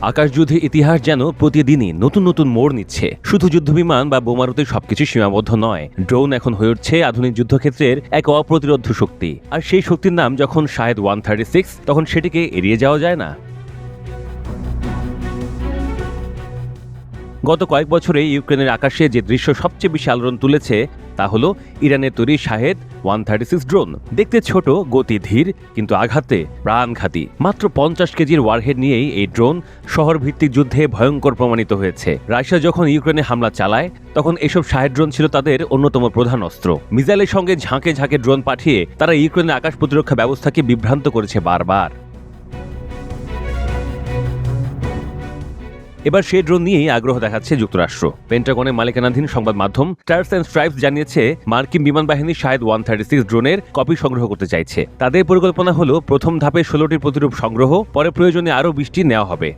আকাশযুদ্ধের ইতিহাস যেন প্রতিদিনই নতুন নতুন মোড় নিচ্ছে। শুধু যুদ্ধবিমান বা বোমারুতে সবকিছু সীমাবদ্ধ নয়, ড্রোন এখন হয়ে উঠছে আধুনিক যুদ্ধক্ষেত্রের এক অপ্রতিরোধ্য শক্তি। আর সেই শক্তির নাম যখন শাহেদ 136, তখন সেটিকে এড়িয়ে যাওয়া যায় না। গত কয়েক বছরে ইউক্রেনের আকাশে যে দৃশ্য সবচেয়ে বেশি আলোড়ন তুলেছে তা হলো ইরানের তৈরি শাহেদ 136 ড্রোন। দেখতে ছোট, গতি ধীর, কিন্তু আঘাতে প্রাণঘাতী। মাত্র 50 কেজির ওয়ারহেড নিয়েই এই ড্রোন শহর ভিত্তিক যুদ্ধে ভয়ঙ্কর প্রমাণিত হয়েছে। রাশিয়া যখন ইউক্রেনে হামলা চালায়, তখন এসব শাহেদ ড্রোন ছিল তাদের অন্যতম প্রধান অস্ত্র। মিসাইলের সঙ্গে ঝাঁকে ঝাঁকে ড্রোন পাঠিয়ে তারা ইউক্রেনের আকাশ প্রতিরক্ষা ব্যবস্থাকে বিভ্রান্ত করেছে বারবার। এবার সেই ড্রোন নিয়েই আগ্রহ দেখাচ্ছে যুক্তরাষ্ট্র। পেন্টাগনের মালিকানাধীন সংবাদ মাধ্যম স্টারস অ্যান্ড স্ট্রাইপস জানিয়েছে, মার্কিন বিমান বাহিনী শাহেদ 136 ড্রোনের কপি সংগ্রহ করতে চাইছে। তাদের পরিকল্পনা হলো প্রথম ধাপে 16টির প্রতিরূপ সংগ্রহ, পরে প্রয়োজনে আরও 20টি নেওয়া হবে।